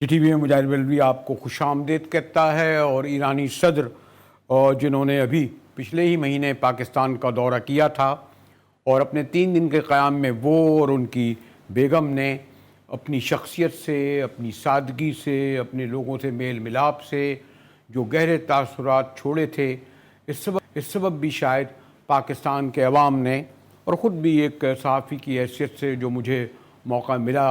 T V میں مجاہد بلوی آپ کو خوش آمدید کہتا ہے، اور ایرانی صدر جنہوں نے ابھی پچھلے ہی مہینے پاکستان کا دورہ کیا تھا، اور اپنے 3 دن کے قیام میں وہ اور ان کی بیگم نے اپنی شخصیت سے، اپنی سادگی سے، اپنے لوگوں سے میل ملاپ سے جو گہرے تاثرات چھوڑے تھے، اس سبب بھی شاید پاکستان کے عوام نے، اور خود بھی ایک صحافی کی حیثیت سے جو مجھے موقع ملا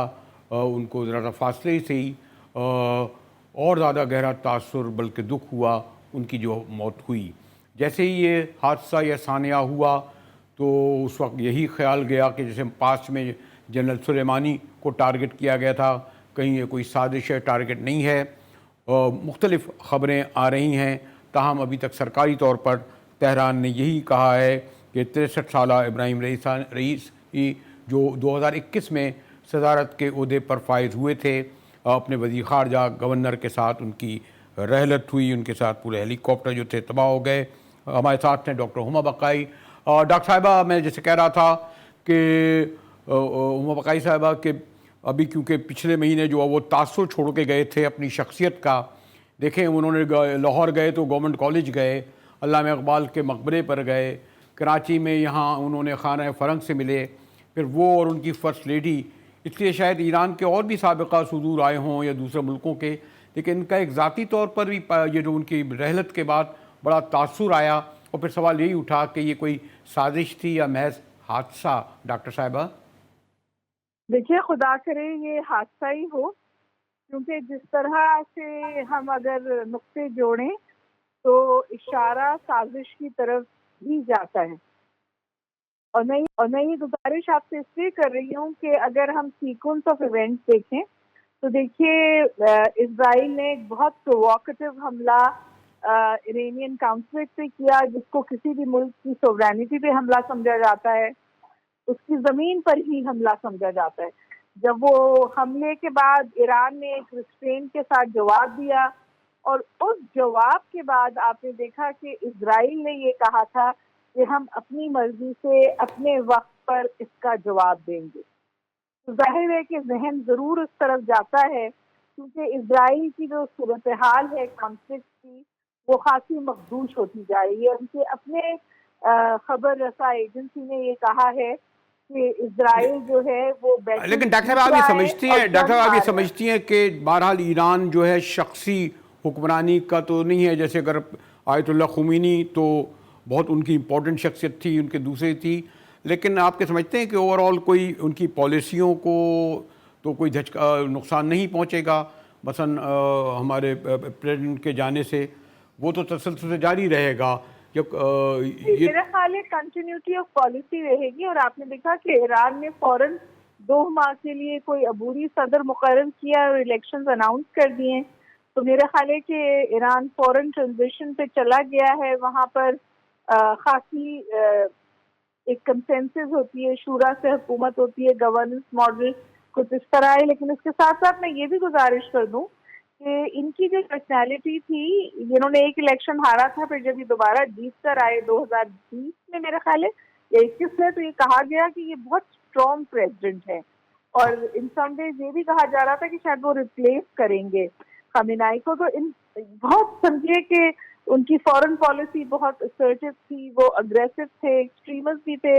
ان کو ذرا فاصلے سے ہی اور زیادہ گہرا تاثر بلکہ دکھ ہوا ان کی جو موت ہوئی۔ جیسے ہی یہ حادثہ یا سانحہ ہوا تو اس وقت یہی خیال گیا کہ جیسے پاسٹ میں جنرل سلیمانی کو ٹارگٹ کیا گیا تھا، کہیں یہ کوئی سازش ہے، ٹارگٹ نہیں ہے۔ مختلف خبریں آ رہی ہیں، تاہم ابھی تک سرکاری طور پر تہران نے یہی کہا ہے کہ 63 سالہ ابراہیم رئیسی جو 2021 میں صدارت کے عہدے پر فائز ہوئے تھے، اپنے وزیر خارجہ گورنر کے ساتھ ان کی رحلت ہوئی، ان کے ساتھ پورے ہیلی کاپٹر جو تھے تباہ ہو گئے۔ ہمارے ساتھ ہیں ڈاکٹر ہما بقائی۔ ڈاکٹر صاحبہ، میں جیسے کہہ رہا تھا کہ ہما بقائی صاحبہ کہ ابھی کیونکہ پچھلے مہینے جو وہ تاثر چھوڑ کے گئے تھے اپنی شخصیت کا، دیکھیں انہوں نے لاہور گئے تو گورنمنٹ کالج گئے، علامہ اقبال کے مقبرے پر گئے، کراچی میں یہاں انہوں نے خانہ فرنگ سے ملے، پھر وہ اور ان کی فرسٹ لیڈی، اس لیے شاید ایران کے اور بھی سابقہ صدور آئے ہوں یا دوسرے ملکوں کے، لیکن ان کا ایک ذاتی طور پر بھی یہ جو ان کی رحلت کے بعد بڑا تاثر آیا، اور پھر سوال یہی اٹھا کہ یہ کوئی سازش تھی یا محض حادثہ۔ ڈاکٹر صاحبہ دیکھیے، خدا کرے یہ حادثہ ہی ہو، کیونکہ جس طرح سے ہم اگر نقطے جوڑیں تو اشارہ سازش کی طرف ہی جاتا ہے۔ اور میں یہ گزارش آپ سے اس لیے کر رہی ہوں کہ اگر ہم سیکوینس آف ایونٹس دیکھیں تو دیکھیے اسرائیل نے ایک بہت پرووکیٹو حملہ ایرانین کانسولیٹ پہ کیا، جس کو کسی بھی ملک کی سوورینٹی پہ حملہ سمجھا جاتا ہے، اس کی زمین پر ہی حملہ سمجھا جاتا ہے۔ جب وہ حملے کے بعد ایران نے ایک ریسٹرین کے ساتھ جواب دیا، اور اس جواب کے بعد آپ نے دیکھا کہ اسرائیل نے یہ کہا تھا کہ ہم اپنی مرضی سے اپنے وقت پر اس کا جواب دیں گے۔ تو ظاہر ہے کہ ذہن ضرور اس طرف جاتا ہے، کیونکہ اسرائیل کی جو صورتحال ہے کانفلکٹ کی، وہ خاصی مخدوش ہوتی جا رہی ہے۔ ان کے اپنے خبر رساں ایجنسی نے یہ کہا ہے کہ اسرائیل جو ہے وہ لیکن ڈاکٹر صاحب آپ یہ سمجھتی ہیں کہ بہرحال ایران جو ہے شخصی حکمرانی کا تو نہیں ہے، جیسے اگر آیت اللہ خمینی تو بہت ان کی امپورٹنٹ شخصیت تھی، ان کے دوسرے تھی، لیکن آپ کے سمجھتے ہیں کہ اوور آل کوئی ان کی پالیسیوں کو تو کوئی نقصان نہیں پہنچے گا؟ مثلا ہمارے پریزیڈنٹ کے جانے سے وہ تو تسلسل سے جاری رہے گا۔ میرا خیال ہے کنٹینیوٹی آف پالیسی رہے گی، اور آپ نے دیکھا کہ ایران نے فوراً 2 ماہ کے لیے کوئی عبوری صدر مقرر کیا اور الیکشنز اناؤنس کر دیے، تو میرا خیال ہے کہ ایران فوراً ٹرانزیشن پہ چلا گیا ہے۔ وہاں پر خاصی ایک کنسنسس ہوتی ہے، شورا سے حکومت ہوتی ہے، گورننس ماڈل کچھ اس طرح ہے۔ لیکن اس کے ساتھ ساتھ میں یہ بھی گزارش کر دوں کہ ان کی جو پرسنالٹی تھی، جنہوں نے ایک الیکشن ہارا تھا، پھر جب یہ دوبارہ جیت کر آئے 2020 میں میرا خیال ہے یا 21 میں، تو یہ کہا گیا کہ یہ بہت اسٹرانگ پریزیڈنٹ ہے، اور ان سم ویز یہ بھی کہا جا رہا تھا کہ شاید وہ ریپلیس کریں گے خامنہئی کو۔ تو ان بہت سمجھے کہ ان کی فورن پالیسی بہت اسرٹیو تھی، وہ اگریسو تھے، ایکسٹریمسٹ بھی تھے۔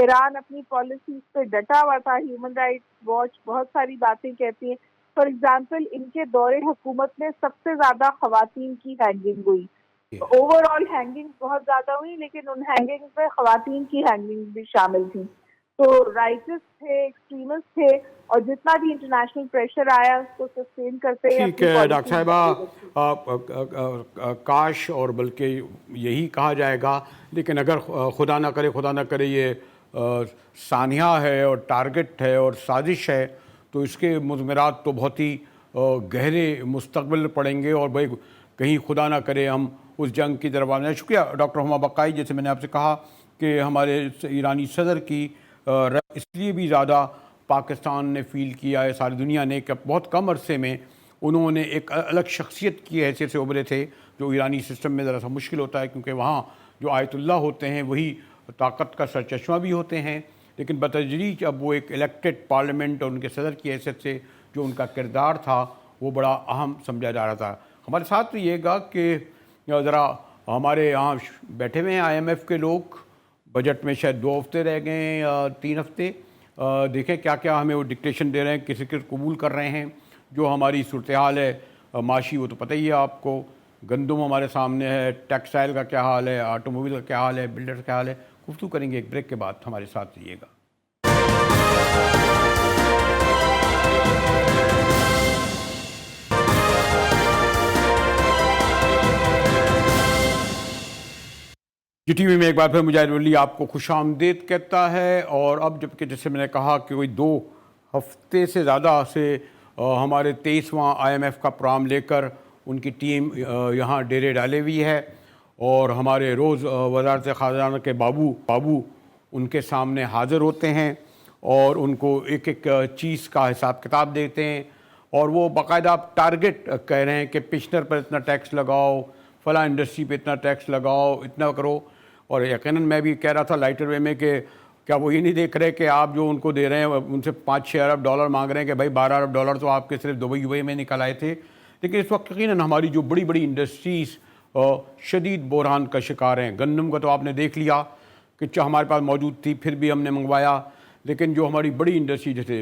ایران اپنی پالیسیز پہ ڈٹا ہوا تھا، ہیومن رائٹس واچ بہت ساری باتیں کہتی ہے۔ فار ایگزامپل، ان کے دور حکومت میں سب سے زیادہ خواتین کی ہینگنگ ہوئی، اوور آل ہینگنگ بہت زیادہ ہوئی، لیکن ان ہینگنگ پہ خواتین کی ہینگنگ بھی شامل تھی۔ تو رائٹس تھے، ایکسٹریمسٹ تھے، اور جتنا بھی انٹرنیشنل پریشر آیا اس کو سسٹین کرتے ہیں۔ ٹھیک ہے ڈاکٹر صاحبہ، کاش اور بلکہ یہی کہا جائے گا، لیکن اگر خدا نہ کرے یہ سانحہ ہے اور ٹارگٹ ہے اور سازش ہے، تو اس کے مضمرات تو بہت ہی گہرے مستقبل پڑیں گے، اور بھائی کہیں خدا نہ کرے ہم اس جنگ کی طرف آنے۔ شکریہ ڈاکٹر ہما بقائی۔ جیسے میں نے آپ سے کہا کہ ہمارے ایرانی صدر کی اس لیے بھی زیادہ پاکستان نے فیل کیا ہے، ساری دنیا نے، کہ بہت کم عرصے میں انہوں نے ایک الگ شخصیت کی حیثیت سے ابھرے تھے، جو ایرانی سسٹم میں ذرا سا مشکل ہوتا ہے، کیونکہ وہاں جو آیت اللہ ہوتے ہیں وہی طاقت کا سرچشمہ بھی ہوتے ہیں، لیکن بتدریج اب وہ ایک الیکٹڈ پارلیمنٹ اور ان کے صدر کی حیثیت سے جو ان کا کردار تھا وہ بڑا اہم سمجھا جا رہا تھا. ہمارے ساتھ یہ گا کہ ذرا ہمارے یہاں بیٹھے ہوئے ہیں IMF کے لوگ, بجٹ میں شاید 2 ہفتے رہ گئے ہیں یا 3 ہفتے. دیکھیں کیا کیا ہمیں وہ ڈکٹیشن دے رہے ہیں, کسی کے قبول کر رہے ہیں. جو ہماری صورتحال ہے معاشی وہ تو پتہ ہی ہے آپ کو, گندم ہمارے سامنے ہے, ٹیکسٹائل کا کیا حال ہے, آٹو موبائل کا کیا حال ہے, بلڈر کا کیا حال ہے. گفتگو کریں گے ایک بریک کے بعد, ہمارے ساتھ رہیے گا. جی ٹی وی میں ایک بار پھر مجاہد ولی آپ کو خوش آمدید کہتا ہے. اور اب جبکہ جیسے میں نے کہا کہ کوئی 2 ہفتے سے زیادہ سے ہمارے 23واں IMF کا پروگرام لے کر ان کی ٹیم یہاں ڈیرے ڈالے ہوئی ہے, اور ہمارے روز وزارت خزانہ کے بابو ان کے سامنے حاضر ہوتے ہیں اور ان کو ایک ایک چیز کا حساب کتاب دیتے ہیں. اور وہ باقاعدہ ٹارگٹ کہہ رہے ہیں کہ پنشنر پر اتنا ٹیکس لگاؤ, فلاں انڈسٹری پہ اتنا ٹیکس لگاؤ, اتنا کرو. اور یقیناً میں بھی کہہ رہا تھا لائٹر وے میں کہ کیا وہ یہ نہیں دیکھ رہے کہ آپ جو ان کو دے رہے ہیں ان سے 5-6 ارب ڈالر مانگ رہے ہیں کہ بھائی 12 ارب ڈالر تو آپ کے صرف دبئی میں نکل آئے تھے. لیکن اس وقت یقیناً ہماری جو بڑی بڑی انڈسٹریز شدید بحران کا شکار ہیں. گندم کا تو آپ نے دیکھ لیا کہ ہمارے پاس موجود تھی پھر بھی ہم نے منگوایا, لیکن جو ہماری بڑی انڈسٹری جیسے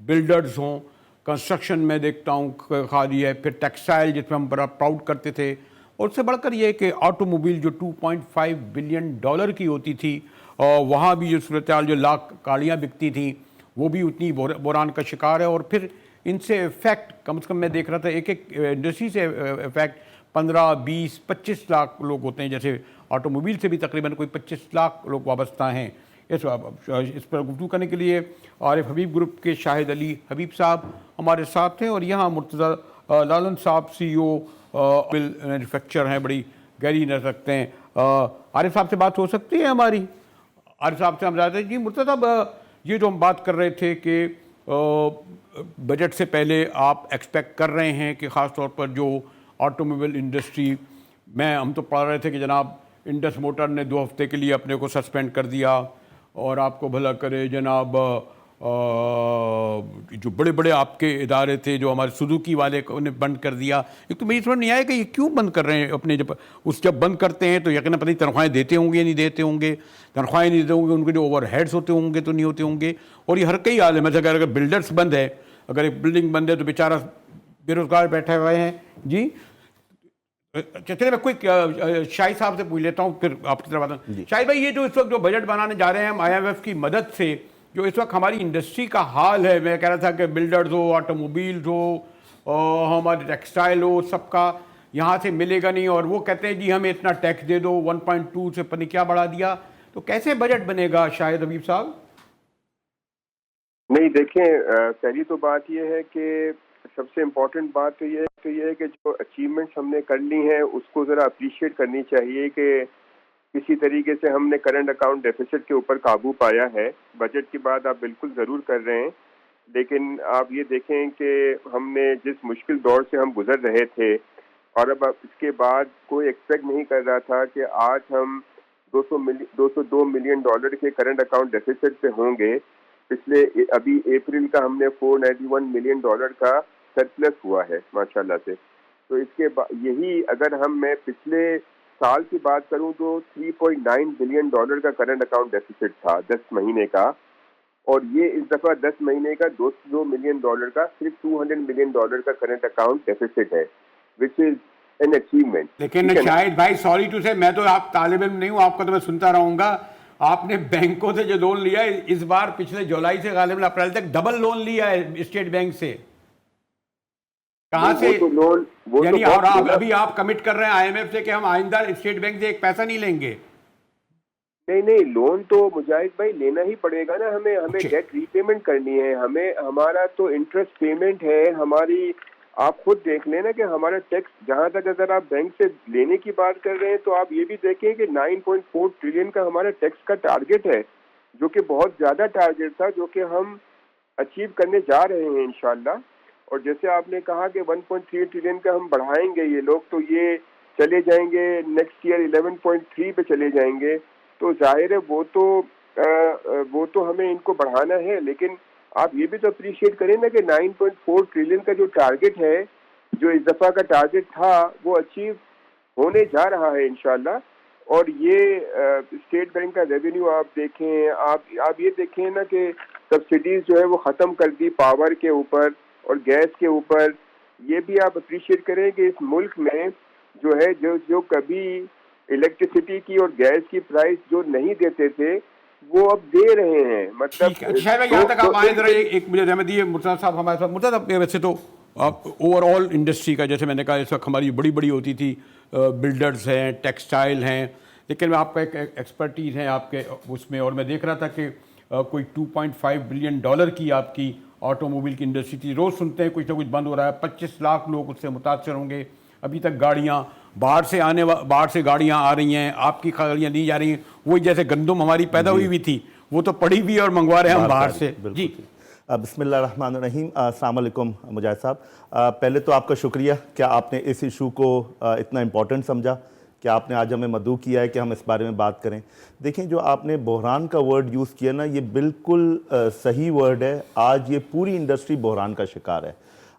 بلڈرز ہوں, کنسٹرکشن میں دیکھتا ہوں خالی ہے, پھر ٹیکسٹائل جس میں ہم بڑا پراؤڈ کرتے تھے, اور اس سے بڑھ کر یہ کہ آٹو موبائل جو 2.5 بلین ڈالر کی ہوتی تھی, وہاں بھی جو صورتحال جو لاکھ گاڑیاں بکتی تھیں وہ بھی اتنی بحران کا شکار ہے. اور پھر ان سے افیکٹ کم از کم میں دیکھ رہا تھا ایک انڈسٹری سے افیکٹ 15-20-25 لاکھ لوگ ہوتے ہیں. جیسے آٹو موبائل سے بھی تقریباً کوئی 25 لاکھ لوگ وابستہ ہیں. اس پر گفتگو کرنے کے لیے عارف حبیب گروپ کے شاہد علی حبیب صاحب ہمارے ساتھ ہیں, اور یہاں مرتضی لالن صاحب CEO مینوفیکچر ہیں, بڑی گہری نظر رکھتے ہیں. عارف صاحب سے بات ہو سکتی ہے ہماری؟ عارف صاحب سے ہم جاتے ہیں. جی مرتضی صاحب, یہ جو ہم بات کر رہے تھے کہ بجٹ سے پہلے آپ ایکسپیکٹ کر رہے ہیں کہ خاص طور پر جو آٹو موبائل انڈسٹری میں, ہم تو پڑھ رہے تھے کہ جناب انڈس موٹر نے 2 ہفتے کے لیے اپنے کو سسپینڈ کر دیا, اور آپ کو بھلا کرے جناب جو بڑے بڑے آپ کے ادارے تھے جو ہمارے سزوکی والے کو انہیں بند کر دیا. ایک تو میری سمجھ نہیں آیا کہ یہ کیوں بند کر رہے ہیں اپنے, جب بند کرتے ہیں تو یقیناً پتہ نہیں تنخواہیں دیتے ہوں گے یا نہیں دیتے ہوں گے, تنخواہیں نہیں دیتے ہوں گے, ان کے جو اوور ہیڈس ہوتے ہوں گے تو نہیں ہوتے ہوں گے. اور یہ ہر کئی حال ہے, مثلا اگر بلڈرس بند ہے, اگر ایک بلڈنگ بند ہے تو بیچارہ بے روزگار بیٹھے ہوئے ہیں. جی چلے میں کوئی شاہد صاحب سے پوچھ لیتا ہوں پھر آپ کی طرف آتا ہوں. شاہد بھائی, یہ جو اس وقت جو بجٹ بنانے جا رہے ہیں ہم IMF کی مدد سے, جو اس وقت ہماری انڈسٹری کا حال ہے, میں کہہ رہا تھا کہ بلڈرز ہو, آٹو موبائلز ہو, ہمارے ٹیکسٹائل ہو, سب کا یہاں سے ملے گا نہیں, اور وہ کہتے ہیں جی ہمیں اتنا ٹیکس دے دو, 1.2 سے پتہ نہیں کیا بڑھا دیا. تو کیسے بجٹ بنے گا شاہد حبیب صاحب؟ نہیں دیکھیں, پہلی تو بات یہ ہے کہ سب سے امپورٹنٹ بات تو یہ ہے کہ جو اچیومنٹس ہم نے کر لی ہیں اس کو ذرا اپریشیٹ کرنی چاہیے کہ کسی طریقے سے ہم نے کرنٹ اکاؤنٹ ڈیفیسٹ کے اوپر قابو پایا ہے. بجٹ کی بات آپ بالکل ضرور کر رہے ہیں, لیکن آپ یہ دیکھیں کہ ہم نے جس مشکل دور سے ہم گزر رہے تھے, اور اب اس کے بعد کوئی ایکسپیکٹ نہیں کر رہا تھا کہ آج ہم 202 ملین ڈالر کے کرنٹ اکاؤنٹ ڈیفیسٹ پہ ہوں گے. پچھلے ابھی اپریل کا ہم نے 491 ملین ڈالر کا سرپلس ہوا ہے ماشاءاللہ سے. تو اس کے یہی اگر میں پچھلے سال کی بات کروں تو 3.9 بلین ڈالر کا کرنٹ اکاؤنٹ ڈیفیسٹ تھا 10 مہینے کا, اور یہ اس دفعہ 10 مہینے کا 202 ملین ڈالر کا صرف 200 ملین ڈالر کا کرنٹ اکاؤنٹ ڈیفیسٹ ہے, وچ از این اچیومنٹ. لیکن شاہد بھائی سوری ٹو سے, میں تو آپ طالب علم نہیں ہوں, آپ کو تو میں سنتا رہوں گا. آپ نے بینکوں سے جو لون لیا ہے اس بار پچھلے جولائی سے غالباً اپریل تک ڈبل لون لیا ہے اسٹیٹ بینک سے, کہاں سے؟ یعنی اور ابھی آپ کمٹ کر رہے ہیں IMF سے کہ ہم آئندہ اسٹیٹ بینک سے ایک پیسہ نہیں لیں گے؟ نہیں, لون تو مجاہد بھائی لینا ہی پڑے گا نا, ہمیں ڈیٹ ری پیمنٹ کرنی ہے, ہمارا تو انٹرسٹ پیمنٹ ہے ہماری. آپ خود دیکھ لیں نا کہ ہمارا ٹیکس جہاں تک اگر آپ بینک سے لینے کی بات کر رہے ہیں تو آپ یہ بھی دیکھیں کہ 9.4 ٹریلین کا ہمارا ٹیکس کا ٹارگٹ ہے, جو کہ بہت زیادہ ٹارگٹ تھا, جو کہ ہم اچیو کرنے جا رہے ہیں انشاءاللہ. اور جیسے آپ نے کہا کہ 1.3 ٹریلین کا ہم بڑھائیں گے, یہ لوگ تو یہ چلے جائیں گے نیکسٹ ایئر 11.3 پہ چلے جائیں گے. تو ظاہر ہے وہ تو ہمیں ان کو بڑھانا ہے, لیکن آپ یہ بھی تو اپریشیٹ کریں نا کہ 9.4 ٹریلین کا جو ٹارگٹ ہے، جو اس دفعہ کا ٹارگٹ تھا، وہ اچیو ہونے جا رہا ہے انشاءاللہ. اور یہ اسٹیٹ بینک کا ریونیو آپ دیکھیں، آپ یہ دیکھیں نا کہ سبسڈیز جو ہے وہ ختم کر دی پاور کے اوپر اور گیس کے اوپر. یہ بھی آپ اپریشیٹ کریں کہ اس ملک میں جو ہے جو کبھی الیکٹریسٹی کی اور گیس کی پرائس جو نہیں دیتے تھے وہ اب دے رہے ہیں. مطلب شاید بھائی یہاں تک آپ آئیں ذرا ایک مجھے رحمت دیے. مرتضیٰ صاحب ہمارے ساتھ. مرتضیٰ صاحب ویسے تو آپ اوور آل انڈسٹری کا جیسے میں نے کہا اس وقت ہماری بڑی ہوتی تھی، بلڈرز ہیں، ٹیکسٹائل ہیں، لیکن آپ کا ایک ایکسپرٹیز ہیں آپ کے اس میں، اور میں دیکھ رہا تھا کہ کوئی $2.5 بلین کی آپ کی آٹو موبائل کی انڈسٹری تھی. روز سنتے ہیں کچھ نہ کچھ بند ہو رہا ہے، 25 لاکھ لوگ اس سے متاثر ہوں گے. ابھی تک گاڑیاں باہر سے گاڑیاں آ رہی ہیں، آپ کی گاڑیاں نہیں جا رہی ہیں. وہی جیسے گندم ہماری پیدا ہوئی ہوئی تھی وہ تو پڑی بھی اور منگوا رہے ہیں ہم باہر سے. جی بسم اللہ الرحمن الرحیم. السلام علیکم مجاہد صاحب. پہلے تو آپ کا شکریہ کہ آپ نے اس ایشو کو اتنا امپورٹنٹ سمجھا کہ آپ نے آج ہمیں مدعو کیا ہے کہ ہم اس بارے میں بات کریں. دیکھیں جو آپ نے بحران کا ورڈ یوز کیا نا، یہ بالکل صحیح ورڈ ہے. آج یہ پوری انڈسٹری بحران کا شکار ہے.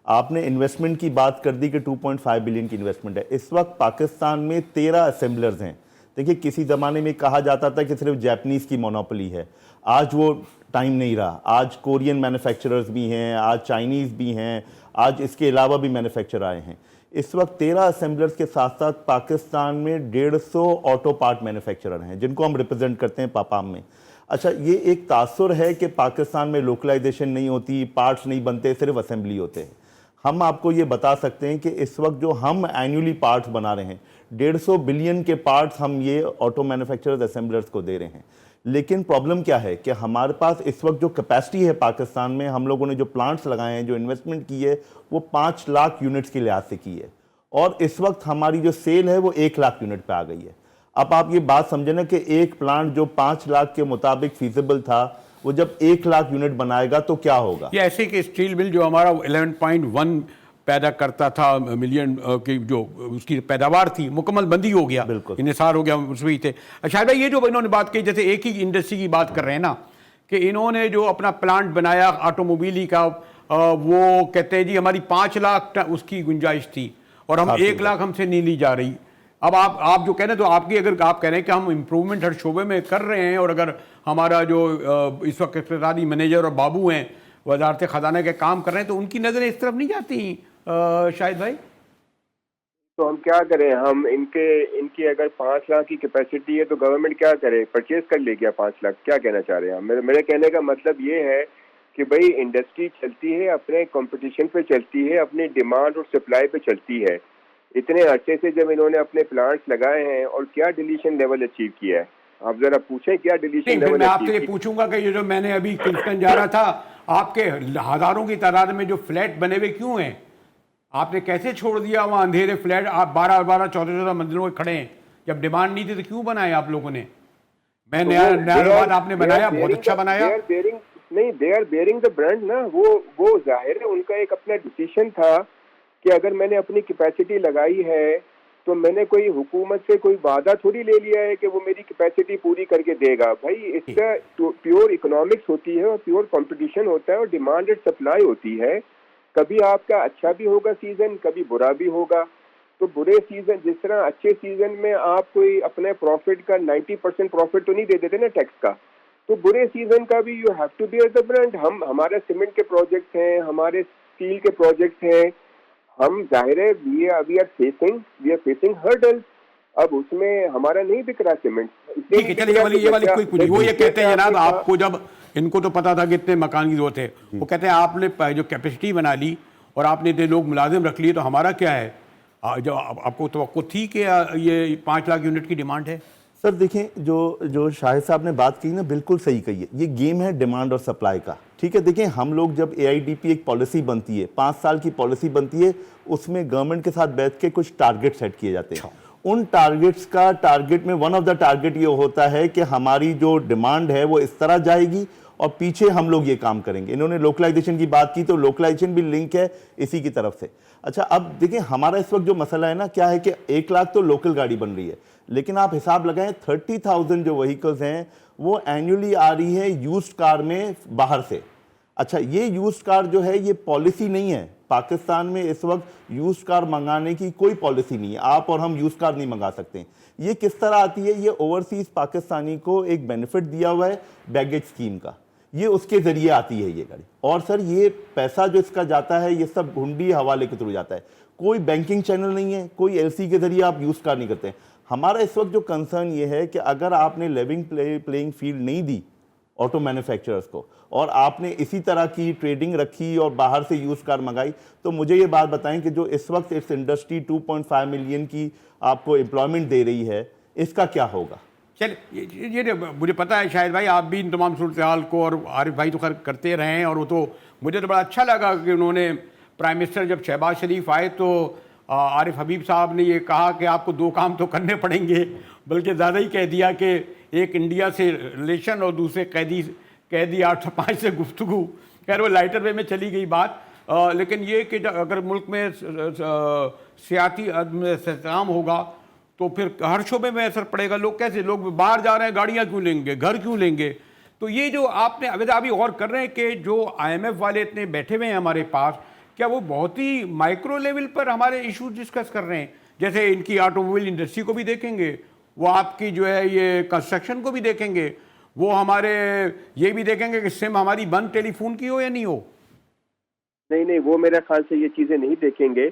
آپ نے انویسٹمنٹ کی بات کر دی کہ 2.5 بلین کی انویسٹمنٹ ہے. اس وقت پاکستان میں 13 اسمبلرز ہیں. دیکھیں کسی زمانے میں کہا جاتا تھا کہ صرف جیپنیز کی مونوپلی ہے، آج وہ ٹائم نہیں رہا. آج کورین مینوفیکچررز بھی ہیں، آج چائنیز بھی ہیں، آج اس کے علاوہ بھی مینوفیکچر آئے ہیں. اس وقت 13 اسمبلرز کے ساتھ ساتھ پاکستان میں 150 آٹو پارٹ مینوفیکچرر ہیں جن کو ہم ریپرزینٹ کرتے ہیں پاپام میں. اچھا یہ ایک تاثر ہے کہ پاکستان میں لوکلائزیشن نہیں ہوتی، پارٹس نہیں بنتے، صرف اسمبلی ہوتے ہیں. ہم آپ کو یہ بتا سکتے ہیں کہ اس وقت جو ہم اینیولی پارٹس بنا رہے ہیں 150 بلین کے پارٹس ہم یہ آٹو مینوفیکچررز اسمبلرز کو دے رہے ہیں. لیکن پرابلم کیا ہے کہ ہمارے پاس اس وقت جو کیپیسٹی ہے پاکستان میں، ہم لوگوں نے جو پلانٹس لگائے ہیں، جو انویسٹمنٹ کی ہے، وہ 5 لاکھ یونٹس کے لحاظ سے کی ہے. اور اس وقت ہماری جو سیل ہے وہ 1 لاکھ یونٹ پہ آ گئی ہے. اب آپ یہ بات سمجھیں نا کہ ایک پلانٹ جو 5 لاکھ کے مطابق فیزیبل تھا، وہ جب 1 لاکھ یونٹ بنائے گا تو کیا ہوگا؟ یہ ایسے کہ اسٹیل مل جو ہمارا 11.1 پیدا کرتا تھا ملین کی جو اس کی پیداوار تھی، مکمل بندی ہو گیا، بالکل انحصار ہو گیا اس وہی تھے. شاید بھائی یہ جو انہوں نے بات کی، جیسے ایک ہی انڈسٹری کی بات کر رہے ہیں نا کہ انہوں نے جو اپنا پلانٹ بنایا آٹو موبیلی کا، وہ کہتے ہیں جی ہماری 5 لاکھ اس کی گنجائش تھی اور ہم 1 لاکھ ہم سے نہیں لی جا رہی. اب آپ جو کہہ رہے ہیں تو آپ کی اگر آپ کہہ رہے ہیں کہ ہم امپرومنٹ ہر شعبے میں کر رہے ہیں، اور اگر ہمارا جو اس وقت اقتصادی مینیجر اور بابو ہیں وزارت خزانہ کے کام کر رہے ہیں، تو ان کی نظریں اس طرف نہیں جاتی شاہد بھائی؟ تو ہم کیا کریں؟ ہم ان کی اگر 5 لاکھ کی کیپیسٹی ہے تو گورنمنٹ کیا کرے؟ پرچیز کر لے گیا 5 لاکھ. کیا کہنا چاہ رہے ہیں؟ میرے کہنے کا مطلب یہ ہے کہ بھئی انڈسٹری چلتی ہے اپنے کمپٹیشن پہ چلتی ہے، اپنی ڈیمانڈ اور سپلائی پہ چلتی ہے. اتنے عرصے سے جب انہوں نے اپنے پلانٹس لگائے ہیں اور کیا ڈیلیشن لیول اچیو کیا ہے، آپ ذرا پوچھیں کیا ڈیلیشن لیول. میں آپ سے یہ پوچھوں گا کہ یہ جو میں نے ابھی کنسٹن جا رہا تھا، آپ کے ہزاروں کی تعداد میں جو فلیٹ بنے ہوئے کیوں ہیں؟ آپ نے کیسے چھوڑ دیا وہاں اندھیرے فلیٹ؟ آپ 12 14 منزلوں کے کھڑے ہیں، جب ڈیمانڈ نہیں تھی تو کیوں بنائے آپ لوگوں نے؟ میں نیا رواد آپ نے بنایا، بہت اچھا بنایا. نہیں، they are bearing the brand نا. وہ ظاہر ہے ان کا ایک اپنا ڈیسیشن تھا کہ اگر میں نے اپنی کیپیسٹی لگائی ہے تو میں نے کوئی حکومت سے کوئی وعدہ تھوڑی لے لیا ہے کہ وہ میری کیپیسٹی پوری کر کے دے گا. بھائی اس کا پیور اکنامکس ہوتی ہے اور پیور کمپٹیشن ہوتا ہے اور ڈیمانڈ اینڈ سپلائی ہوتی ہے. کبھی آپ کا اچھا بھی ہوگا سیزن، کبھی برا بھی ہوگا. تو برے سیزن، جس طرح اچھے سیزن میں آپ کوئی اپنے پروفٹ کا 90% پروفٹ تو نہیں دے دیتے نا ٹیکس کا، تو برے سیزن کا بھی you have to bear the brand. ہمارے سیمنٹ کے پروجیکٹس ہیں، ہمارے اسٹیل کے پروجیکٹس ہیں، ہم ظاہر ہے وی آر فیسنگ ہرڈل. اب اس میں ہمارا نہیں بک رہا سیمنٹ. ٹھیک ہے، چلیے یہ والی کوئی کچھ وہ یہ کہتے ہیں جناب، آپ کو جب ان کو تو پتا تھا کہ اتنے مکان کی ضرورت ہے، وہ کہتے ہیں آپ نے جو کیپیسٹی بنا لی اور آپ نے اتنے لوگ ملازم رکھ لیے تو ہمارا کیا ہے؟ جو آپ کو توقع تھی کہ یہ 5 لاکھ یونٹ کی ڈیمانڈ ہے. سر دیکھیں جو شاہد صاحب نے بات کی نا، بالکل صحیح کہی ہے. یہ گیم ہے ڈیمانڈ اور سپلائی کا. ٹھیک ہے، دیکھیں ہم لوگ جب AIDP ایک پالیسی بنتی ہے، 5 سال کی پالیسی بنتی ہے، اس میں گورنمنٹ کے ساتھ بیٹھ کے کچھ ٹارگٹ سیٹ کیے جاتے ہیں. ان ٹارگٹس کا ٹارگٹ میں ون آف دا ٹارگٹ یہ ہوتا ہے کہ ہماری جو ڈیمانڈ ہے وہ اس طرح جائے گی اور پیچھے ہم لوگ یہ کام کریں گے. انہوں نے لوکلائزیشن کی بات کی تو لوکلائزیشن بھی لنک ہے اسی کی طرف سے. اچھا اب دیکھیں ہمارا اس وقت جو مسئلہ ہے نا کیا ہے کہ 1 لاکھ تو لوکل گاڑی بن رہی ہے، لیکن آپ حساب لگائیں 30,000 جو وہیکلز ہیں وہ اینیولی آ رہی ہے یوزڈ کار میں باہر سے. اچھا یہ یوزڈ کار جو ہے یہ پالیسی نہیں ہے پاکستان میں اس وقت یوزڈ کار منگانے کی کوئی پالیسی نہیں ہے, آپ اور ہم یوزڈ کار نہیں منگا سکتے. یہ کس طرح آتی ہے؟ یہ اوورسیز پاکستانی کو ایک بینیفٹ دیا ہوا ہے بیگیج اسکیم کا, یہ اس کے ذریعے آتی ہے یہ گاڑی. اور سر یہ پیسہ جو اس کا جاتا ہے یہ سب ہنڈی حوالے کے تھرو جاتا ہے, کوئی بینکنگ چینل نہیں ہے, کوئی ایل سی کے ذریعے آپ یوز کار نہیں کرتے. ہمارا اس وقت جو کنسرن یہ ہے کہ اگر آپ نے لیونگ پلینگ فیلڈ نہیں دی آٹو مینوفیکچررز کو اور آپ نے اسی طرح کی ٹریڈنگ رکھی اور باہر سے یوز کار منگائی, تو مجھے یہ بات بتائیں کہ جو اس وقت اس انڈسٹری 2.5 ملین کی آپ کو امپلائمنٹ دے رہی ہے اس کا کیا ہوگا؟ چلیے یہ مجھے پتا ہے شاہد بھائی آپ بھی ان تمام صورتحال کو, اور عارف بھائی تو خیر کرتے رہے ہیں, اور وہ تو مجھے تو بڑا اچھا لگا کہ انہوں نے پرائم منسٹر جب شہباز شریف آئے تو عارف حبیب صاحب نے یہ کہا کہ آپ کو 2 کام تو کرنے پڑیں گے, بلکہ زیادہ ہی کہہ دیا کہ ایک انڈیا سے ریلیشن اور دوسرے قیدی 805 سے گفتگو. خیر وہ لائٹر وے میں چلی گئی بات, لیکن یہ کہ اگر ملک میں سیاسی عدم استحکام ہوگا تو پھر ہر شعبے میں اثر پڑے گا. لوگ باہر جا رہے ہیں, گاڑیاں کیوں لیں گے, گھر کیوں لیں گے؟ تو یہ جو آپ نے ابھی غور کر رہے ہیں کہ جو آئی ایم ایف والے اتنے بیٹھے ہوئے ہیں ہمارے پاس, کیا وہ بہت ہی مائکرو لیول پر ہمارے ایشوز ڈسکس کر رہے ہیں؟ جیسے ان کی آٹو موبائل انڈسٹری کو بھی دیکھیں گے, وہ آپ کی جو ہے یہ کنسٹرکشن کو بھی دیکھیں گے, وہ ہمارے یہ بھی دیکھیں گے کہ سم ہماری بند ٹیلی فون کی ہو یا نہیں ہو. نہیں, وہ میرے خیال سے یہ چیزیں نہیں دیکھیں گے.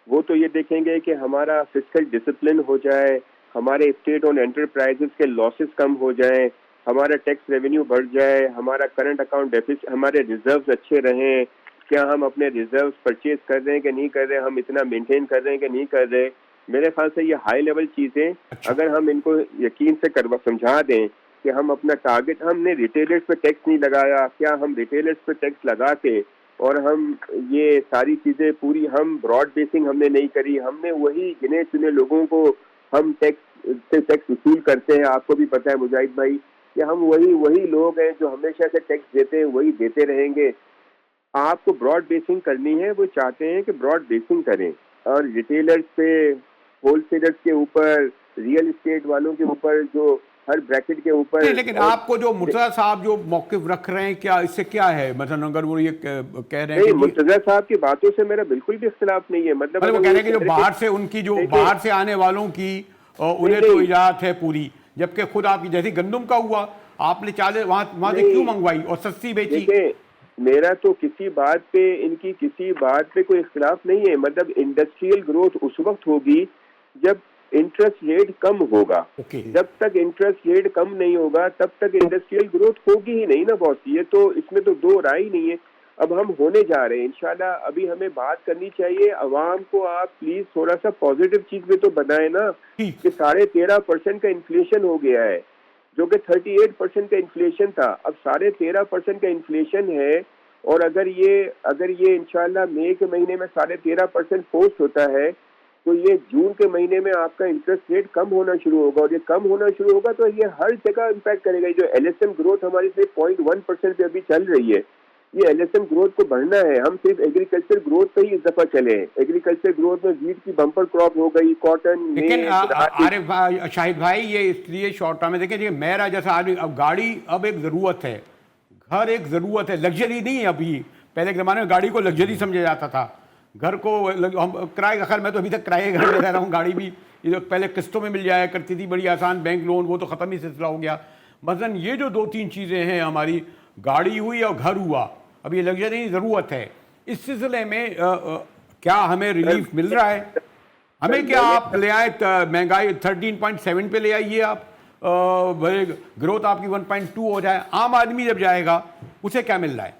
وہ تو یہ دیکھیں گے کہ ہمارا فسکل ڈسپلن ہو جائے, ہمارے اسٹیٹ اون انٹرپرائزز کے لاسز کم ہو جائیں, ہمارا ٹیکس ریونیو بڑھ جائے, ہمارا کرنٹ اکاؤنٹ ڈیفیسٹ, ہمارے ریزروز اچھے رہیں, کیا ہم اپنے ریزروز پرچیز کر رہے ہیں کہ نہیں کر رہے, ہم اتنا مینٹین کر رہے ہیں کہ نہیں کر رہے. میرے خیال سے یہ ہائی لیول چیزیں اگر ہم ان کو یقین سے سمجھا دیں کہ ہم اپنا ٹارگٹ, ہم نے ریٹیلرز پہ ٹیکس نہیں لگایا, کیا ہم ریٹیلرز پہ ٹیکس لگا کے اور ہم یہ ساری چیزیں پوری ہم براڈ بیسنگ ہم نے نہیں کری, ہم نے وہی گنے چنے لوگوں کو ہم ٹیکس وصول کرتے ہیں. آپ کو بھی پتہ ہے مجاہد بھائی کہ ہم وہی لوگ ہیں جو ہمیشہ سے ٹیکس دیتے ہیں, وہی دیتے رہیں گے. آپ کو براڈ بیسنگ کرنی ہے, وہ چاہتے ہیں کہ براڈ بیسنگ کریں, اور ریٹیلرز پہ, ہول سیلرز کے اوپر, ریئل اسٹیٹ والوں کے اوپر, جو ہر بریکٹ کے اوپر. لیکن آپ کو جو مرتضیٰ صاحب جو موقف رکھ رہے ہیں, کیا اس سے کیا ہے؟ مثلا اگر وہ یہ کہہ رہے ہیں کہ مرتضیٰ صاحب کی باتوں سے میرا بالکل بھی اختلاف نہیں ہے, مطلب وہ کہہ رہے ہیں کہ جو باہر سے ان کی جو باہر سے آنے والوں کی انہیں تو اجازت ہے پوری, جبکہ خود آپ کی جیسی گندم کا ہوا آپ نے وہاں سے کیوں منگوائی اور سستی بیچی؟ میرا تو کسی بات پہ, ان کی کسی بات پہ کوئی اختلاف نہیں ہے. مطلب انڈسٹریل گروتھ اس وقت ہوگی جب انٹرسٹ ریٹ کم ہوگا. جب تک انٹرسٹ ریٹ کم نہیں ہوگا تب تک انڈسٹریل گروتھ ہوگی ہی نہیں نا باس. یہ تو اس میں تو دو رائے نہیں ہے. اب ہم ہونے جا رہے ہیں انشاءاللہ. ابھی ہمیں بات کرنی چاہیے عوام کو, آپ پلیز تھوڑا سا پازیٹیو چیز میں تو بتائیں نا کہ 13.5% کا انفلیشن ہو گیا ہے, جو کہ 38% کا انفلیشن تھا, اب 13.5% کا انفلیشن ہے. اور اگر یہ انشاءاللہ مئی کے مہینے میں 13.5% پوسٹ ہوتا ہے تو یہ جون کے مہینے میں آپ کا انٹرسٹ ریٹ کم ہونا شروع ہوگا, اور یہ کم ہونا شروع ہوگا تو یہ ہر جگہ امپیکٹ کرے گا. جو ایل ایس ایم گروتھ ہماری صرف 0.1% پہ ابھی چل رہی ہے, یہ ایل ایس ایم گروتھ کو بڑھنا ہے. ہم صرف ایگریکلچر گروتھ پہ ہی اس دفعہ چلے ہیں. ایگریکلچر گروتھ میں ویٹ کی بمپر کراپ ہو گئی, کاٹن. لیکن عارف بھائی, شاہد بھائی, یہ اس لیے شارٹ ٹرم میں دیکھیں میرا جیسا آدمی, اب گاڑی اب ایک ضرورت ہے, گھر ایک ضرورت ہے, لگژری نہیں ہے ابھی. پہلے کے زمانے میں گاڑی کو لگژری سمجھا جاتا تھا, گھر کو کرائے کا. خیر میں تو ابھی تک کرائے گھر میں رہ رہا ہوں. گاڑی بھی پہلے قسطوں میں مل جایا کرتی تھی, بڑی آسان, بینک لون وہ تو ختم ہی سلسلہ ہو گیا. مثلاً یہ جو 2-3 چیزیں ہیں ہماری, گاڑی ہوئی اور گھر ہوا, اب یہ لگژری ضرورت ہے. اس سلسلے میں کیا ہمیں ریلیف مل رہا ہے؟ ہمیں کیا آپ لے آئے مہنگائی 13.7 پہ لے آئیے آپ, گروتھ آپ کی 1.2 ہو جائے, عام آدمی جب جائے گا اسے کیا مل رہا ہے؟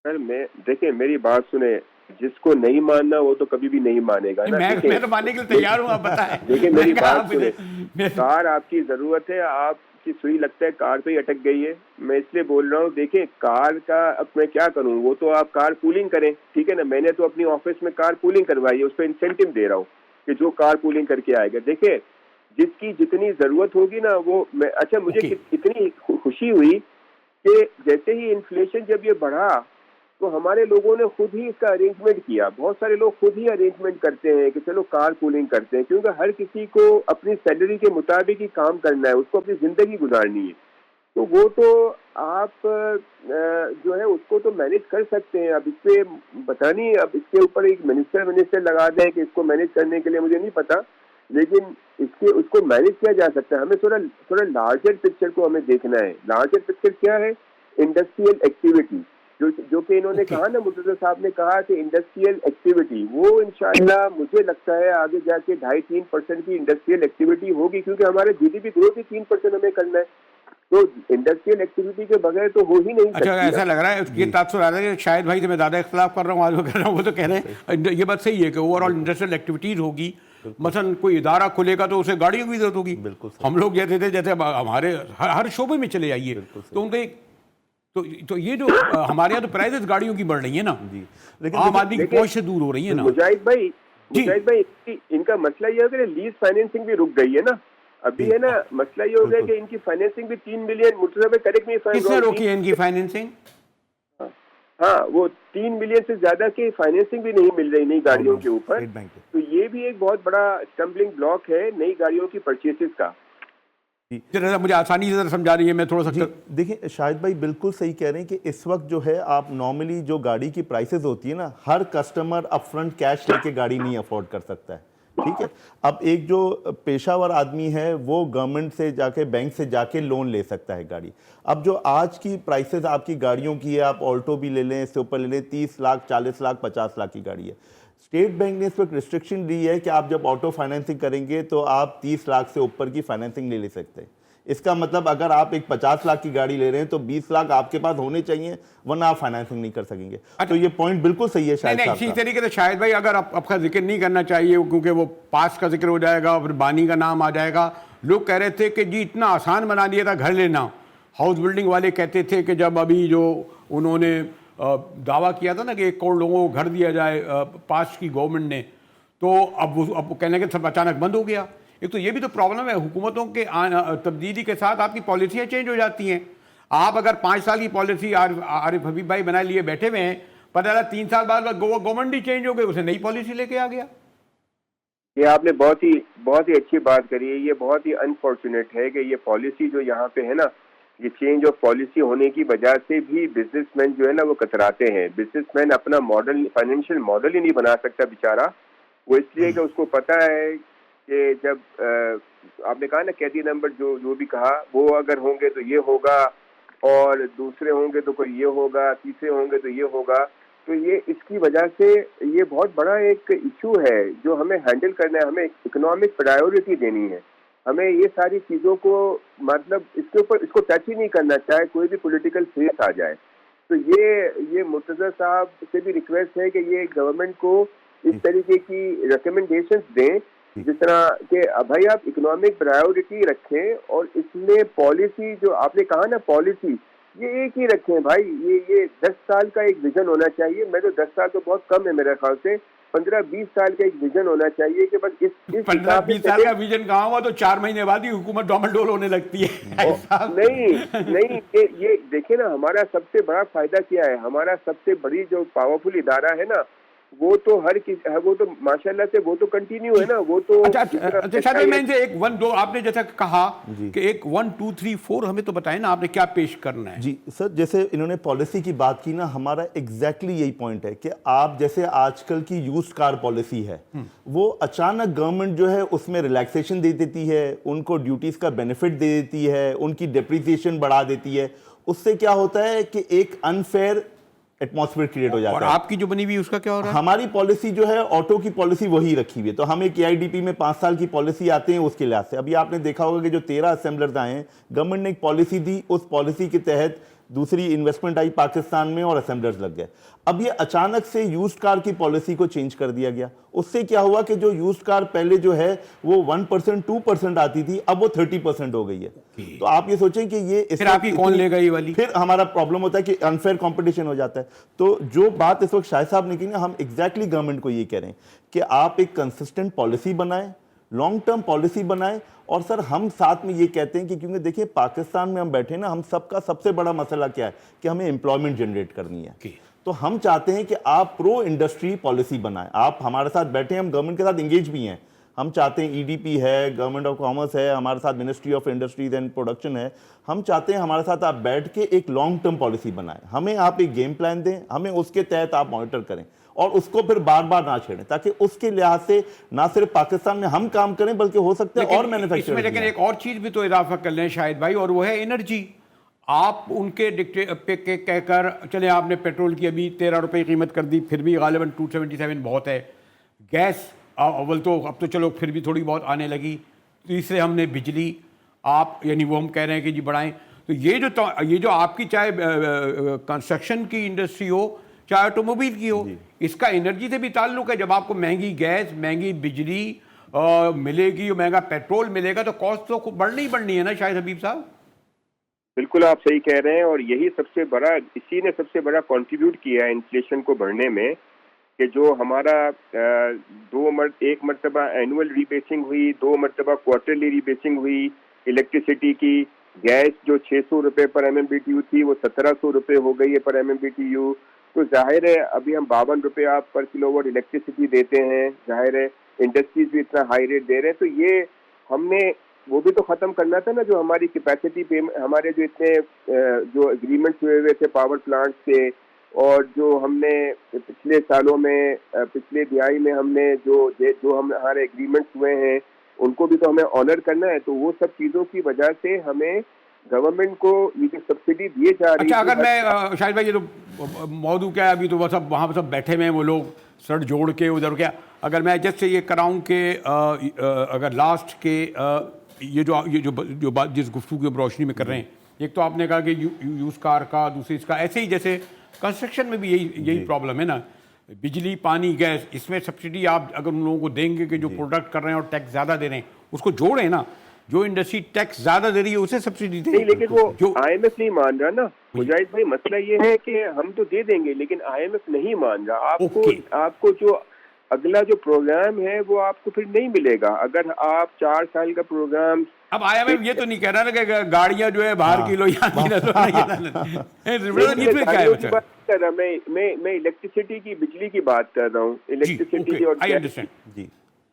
سر دیکھیں میری بات سنیں, جس کو نہیں ماننا وہ تو کبھی بھی نہیں مانے گا. میں تو ماننے کے لیے تیار ہوں, آپ بتائیں. دیکھیں میری بات سنیں, کار آپ کی ضرورت ہے, آپ کی سوئی لگتا ہے کار پہ ہی اٹک گئی ہے. میں اس لیے بول رہا ہوں, دیکھیں کار کا اب میں کیا کروں, وہ تو آپ کار پولنگ کریں, ٹھیک ہے نا. میں نے تو اپنی آفس میں کار پولنگ کروائی ہے, اس پہ انسینٹیو دے رہا ہوں کہ جو کار پولنگ کر کے آئے گا. دیکھیں جس کی جتنی ضرورت ہوگی نا وہ اچھا مجھے اتنی خوشی ہوئی کہ جیسے ہی انفلیشن جب یہ بڑھا تو ہمارے لوگوں نے خود ہی اس کا ارینجمنٹ کیا. بہت سارے لوگ خود ہی ارینجمنٹ کرتے ہیں کہ چلو کار پولنگ کرتے ہیں, کیونکہ ہر کسی کو اپنی سیلری کے مطابق ہی کام کرنا ہے, اس کو اپنی زندگی گزارنی ہے. تو وہ تو آپ جو ہے اس کو تو مینیج کر سکتے ہیں. اب اس پہ پتہ نہیں, اب اس کے اوپر ایک منسٹر لگا دیں کہ اس کو مینیج کرنے کے لیے, مجھے نہیں پتا, لیکن اس کو مینیج کیا جا سکتا ہے. ہمیں تھوڑا لارجر پکچر کو ہمیں دیکھنا ہے. لارجر پکچر کیا ہے؟ انڈسٹریل ایکٹیویٹی, جو کہ انہوں نے کہا نا, مرتضی صاحب نے کہا کہ انڈسٹریل ایکٹیویٹی, وہ انشاءاللہ مجھے لگتا ہے آگے جا کے 2.5-3% کی انڈسٹریل ایکٹیویٹی ہوگی, کیونکہ ہمارے جی ڈی پی گروتھ بھی 3% ہمیں کرنا ہے. تو انڈسٹریل ایکٹیویٹی کے بغیر تو ہو ہی نہیں سکتی. اچھا, ایسا لگ رہا ہے یہ تاثر آ رہا ہے کہ شاید بھائی سے میں زیادہ اختلاف کر رہا ہوں, آج وہ کہہ رہا ہوں, وہ تو کہہ رہے ہیں یہ بات صحیح ہے کہ اوور آل انڈسٹریل ایکٹیویٹیز ہوگی. مثلا کوئی ادارہ کھلے گا تو اسے گاڑیوں کی ضرورت ہوگی. ہم لوگ جیسے تھے, جیسے ہمارے ہر شعبے میں چلے جائیے تو ان کے تو یہ جو ہمارے یہاں تو پرائزز گاڑیوں کی بڑھ رہی ہیں نا, عام آدمی کی پہنچ سے دور ہو رہی ہے نا. مجاہد بھائی ان کا مسئلہ یہ ہے کہ لیز فائنینسنگ بھی رک گئی ہے نا ابھی, ہے نا. مسئلہ یہ ہو گیا کہ ان کی فائنینسنگ بھی 3 ملین, مرتضی کریکٹ می, کس نے روکی ہے ان کی فائنینسنگ؟ ہاں, وہ 3 ملین سے زیادہ کی فائنینسنگ بھی نہیں مل رہی نئی گاڑیوں کے اوپر. تو یہ بھی ایک بہت بڑا اسٹمبلنگ بلاک ہے نئی گاڑیوں کی پرچیزز کا. مجھے آسانی سے سمجھا رہی ہے, میں تھوڑا سا دیکھیں شاہد بھائی بالکل صحیح کہہ رہے ہیں کہ اس وقت جو ہے آپ نارملی جو گاڑی کی پرائسز ہوتی ہے نا, ہر کسٹمر اپ فرنٹ کیش لے کے گاڑی نہیں افورڈ کر سکتا ہے, ٹھیک ہے. اب ایک جو پیشہ ور آدمی ہے وہ گورنمنٹ سے جا کے, بینک سے جا کے لون لے سکتا ہے گاڑی. اب جو آج کی پرائسز آپ کی گاڑیوں کی ہے, آپ آلٹو بھی لے لیں, اس سے اوپر لے لیں, 30 لاکھ 40 لاکھ 50 لاکھ کی گاڑی ہے. اسٹیٹ بینک نے اس پر ریسٹرکشن دی ہے کہ آپ جب آٹو فائنینسنگ کریں گے تو آپ 30 لاکھ سے اوپر کی فائنینسنگ لے سکتے ہیں. اس کا مطلب اگر آپ ایک 50 لاکھ کی گاڑی لے رہے ہیں تو 20 لاکھ آپ کے پاس ہونے چاہیے, ورنہ آپ فائنینسنگ نہیں کر سکیں گے. تو یہ پوائنٹ بالکل صحیح ہے شاہد صاحب. اسی طریقے سے شاہد بھائی اگر آپ کا ذکر نہیں کرنا چاہیے کیونکہ وہ پاس کا ذکر ہو جائے گا, پھر بانی کا نام آ جائے گا. لوگ کہہ رہے تھے کہ جی اتنا آسان بنا دیا تھا گھر لینا. ہاؤس بلڈنگ والے کہتے تھے کہ جب ابھی جو انہوں نے دعویٰ کیا تھا نا کہ 1 کروڑ لوگوں کو گھر دیا جائے پاس کی گورنمنٹ نے, تو اب وہ کہنے کے سب اچانک بند ہو گیا. ایک تو یہ بھی تو پرابلم ہے, حکومتوں کے تبدیلی کے ساتھ آپ کی پالیسیاں چینج ہو جاتی ہیں. آپ اگر 5 سال کی پالیسی عارف حبیب بھائی بنائے لیے بیٹھے ہوئے ہیں, پتہ چلا 3 سال بعد گورنمنٹ ہی چینج ہو گئی, اسے نئی پالیسی لے کے آ گیا. یہ آپ نے بہت ہی اچھی بات کری ہے. یہ بہت ہی انفارچونیٹ ہے کہ یہ پالیسی جو یہاں پہ ہے نا, یہ چینج آف پالیسی ہونے کی وجہ سے بھی بزنس مین جو ہے نا وہ کتراتے ہیں. بزنس مین اپنا ماڈل, فائنینشیل ماڈل ہی نہیں بنا سکتا بیچارہ. وہ اس لیے کہ اس کو پتہ ہے کہ جب آپ نے کہا نا قیدی نمبر جو بھی کہا, وہ اگر ہوں گے تو یہ ہوگا, اور دوسرے ہوں گے تو کوئی یہ ہوگا, تیسرے ہوں گے تو یہ ہوگا. تو یہ اس کی وجہ سے یہ بہت بڑا ایک ایشو ہے جو ہمیں ہینڈل کرنا ہے. ہمیں اکنامک پرائیورٹی دینی ہے. ہمیں یہ ساری چیزوں کو مطلب اس کے اوپر اس کو ٹچ ہی نہیں کرنا, چاہے کوئی بھی پولیٹیکل فیس آ جائے. تو یہ مرتضی صاحب سے بھی ریکویسٹ ہے کہ یہ گورنمنٹ کو اس طریقے کی ریکمنڈیشنز دیں, جس طرح کہ بھائی آپ اکنامک پرائیورٹی رکھیں, اور اس میں پالیسی جو آپ نے کہا نا پالیسی, یہ ایک ہی رکھیں بھائی. یہ 10 سال کا ایک ویژن ہونا چاہیے. میں تو 10 سال تو بہت کم ہے میرے خیال سے, 15-20 سال کا ایک ویژن ہونا چاہیے کہ بس اس 15-20 سال کا ویژن کہاں ہوا, تو 4 مہینے بعد ہی حکومت ڈومل ڈول ہونے لگتی ہے. نہیں, یہ دیکھیں نا, ہمارا سب سے بڑا فائدہ کیا ہے. ہمارا سب سے بڑی جو پاورفل ادارہ ہے نا, وہ تو وہ تو ماشاءاللہ سے وہ تو کنٹینیو ہے نا. وہ تو اچھا میں ان سے ایک 1-2 آپ نے جیسا کہا کہ ایک 1 2 3 4 ہمیں تو بتائیں نا آپ نے کیا پیش کرنا ہے. جی سر, جیسے انہوں نے پالیسی کی بات کی نا, ہمارا ایگزیکٹلی یہی پوائنٹ ہے کہ آپ جیسے آج کل کی یوزڈ کار پالیسی ہے, وہ اچانک گورنمنٹ جو ہے اس میں ریلیکسیشن دے دیتی ہے, ان کو ڈیوٹیز کا بینیفٹ دے دیتی ہے, ان کی ڈیپریسیشن بڑھا دیتی ہے. اس سے کیا ہوتا ہے کہ ایک انفیئر ایٹماسفیئر کریٹ ہو جاتا ہے. اور آپ کی جو بنی ہوئی اس کا کیا ہو رہا ہے؟ ہماری پالیسی جو ہے آٹو کی پالیسی وہی رکھی ہوئی ہے, تو ہم ایک AIDP میں 5 سال کی پالیسی آتے ہیں اس کے لحاظ سے. ابھی آپ نے دیکھا ہوگا کہ جو 13 اسمبلرز آئے ہیں, گورنمنٹ نے ایک پالیسی دی, اس پالیسی کے تحت دوسری انویسٹمنٹ آئی پاکستان میں اور اسمبلرز لگ گئے. اب یہ اچانک سے یوزڈ کار کی پالیسی کو چینج کر دیا گیا. اس سے کیا ہوا کہ جو یوزڈ کار پہلے جو ہے وہ 1% 2% آتی تھی, اب وہ 30% ہو گئی ہے. تو آپ یہ سوچیں کہ یہ پھر آپ کی کون لے گا یہ والی, پھر ہمارا پرابلم ہوتا ہے کہ انفیئر کمپٹیشن ہو جاتا ہے. تو جو بات اس وقت شاہد صاحب نے کی نا, ہم ایگزیکٹلی گورنمنٹ کو یہ کہہ رہے ہیں کہ آپ ایک کنسسٹنٹ پالیسی بنائیں, لانگ ٹرم پالیسی بنائیں. اور سر ہم ساتھ میں یہ کہتے ہیں کہ کیونکہ دیکھیں پاکستان میں ہم بیٹھے نا, ہم سب کا سب سے بڑا مسئلہ کیا ہے کہ ہمیں امپلائمنٹ جنریٹ کرنی ہے. تو ہم چاہتے ہیں کہ آپ پرو انڈسٹری پالیسی بنائیں. آپ ہمارے ساتھ بیٹھے ہیں, ہم گورنمنٹ کے ساتھ انگیج بھی ہیں, ہم چاہتے ہیں EDP ہے, گورنمنٹ آف کامرس ہے, ہمارے ساتھ ministry of industries and production ہے, ہم چاہتے ہیں ہمارے ساتھ آپ بیٹھ کے ایک لانگ ٹرم پالیسی بنائیں, ہمیں آپ ایک گیم پلان دیں, ہمیں اس کے تحت آپ مانیٹر کریں اور اس کو پھر بار بار نہ چھیڑیں, تاکہ اس کے لحاظ سے نہ صرف پاکستان میں ہم کام کریں بلکہ ہو سکتا ہے اور مینوفیکچرر. لیکن ایک اور چیز بھی تو اضافہ کر لیں شاہد بھائی, اور وہ ہے انرجی. آپ ان کے کہہ کر چلیں, آپ نے پیٹرول کی ابھی 13 روپے قیمت کر دی, پھر بھی غالباً 277 بہت ہے. گیس اول تو اب تو چلو پھر بھی تھوڑی بہت آنے لگی. تیسرے ہم نے بجلی, آپ یعنی وہ ہم کہہ رہے ہیں کہ جی بڑھائیں. تو یہ جو آپ کی چاہے کنسٹرکشن کی انڈسٹری ہو چاہے آٹو موبائل کی ہو, اس کا انرجی سے بھی تعلق ہے. جب آپ کو مہنگی گیس, مہنگی بجلی ملے گی, مہنگا پیٹرول ملے گا, تو کاسٹ تو بڑھنی ہی بڑھنی ہے نا شاہد حبیب صاحب. بالکل آپ صحیح کہہ رہے ہیں, اور یہی سب سے بڑا, اسی نے سب سے بڑا کنٹریبیوٹ کیا ہے انفلیشن کو بڑھنے میں, کہ جو ہمارا ایک مرتبہ اینول ری بیسنگ ہوئی, 2 مرتبہ کوارٹرلی ری بیسنگ ہوئی الیکٹریسٹی کی. گیس جو 600 روپے پر MMBTU تھی وہ 1700 روپے ہو گئی ہے پر MMBTU. تو ظاہر ہے ابھی ہم 52 روپے آپ پر کلو واٹ الیکٹریسٹی دیتے ہیں, ظاہر ہے انڈسٹریز بھی اتنا ہائی ریٹ دے رہے ہیں. تو یہ ہم نے وہ بھی تو ختم کرنا تھا نا, جو ہماری کیپیسٹی پہ ہمارے جو اتنے جو اگریمنٹس ہوئے تھے پاور پلانٹس کے, اور جو ہم نے پچھلے سالوں میں پچھلے دہائی میں ہم نے جو ہمارے اگریمنٹس ہوئے ہیں ان کو بھی تو ہمیں آنر کرنا ہے. تو وہ سب چیزوں کی وجہ سے ہمیں گورنمنٹ کو یہ جو سبسڈی دیے جا رہی ہے. اچھا, اگر میں شاہد بھائی, یہ تو موضوع کیا ہے, ابھی تو وہ سب وہاں سب بیٹھے ہوئے ہیں وہ لوگ سر جوڑ کے ادھر کیا, اگر میں جس سے یہ کراؤں کہ اگر لاسٹ کے یہ جو بات جس گفتگو کی روشنی میں کر رہے ہیں, ایک تو آپ نے کہا کہ یوز کار کا, دوسری اس کا, ایسے ہی جیسے کنسٹرکشن میں بھی یہی پرابلم ہے نا, بجلی پانی گیس, اس میں سبسڈی آپ اگر ان لوگوں کو دیں گے کہ جو پروڈکٹ کر رہے ہیں اور ٹیکس زیادہ دے رہے ہیں, اس کو جوڑیں نا. جو انڈسٹری ٹیکس زیادہ دے رہی ہے اسے سبسڈی دیں. نہیں, لیکن وہ IMF نہیں مان رہا نا مجاہد بھائی. مسئلہ یہ ہے کہ ہم تو دے دیں گے لیکن IMF نہیں مان رہا. آپ کو جو اگلا جو پروگرام ہے وہ آپ کو پھر نہیں ملے گا. اگر آپ 4 سال کا پروگرام, اب IMF یہ تو نہیں کہہ رہا نا کہ گاڑیاں جو ہے باہر کی لو یہاں میں الیکٹریسٹی کی, بجلی کی بات کر رہا ہوں. الیکٹریسٹی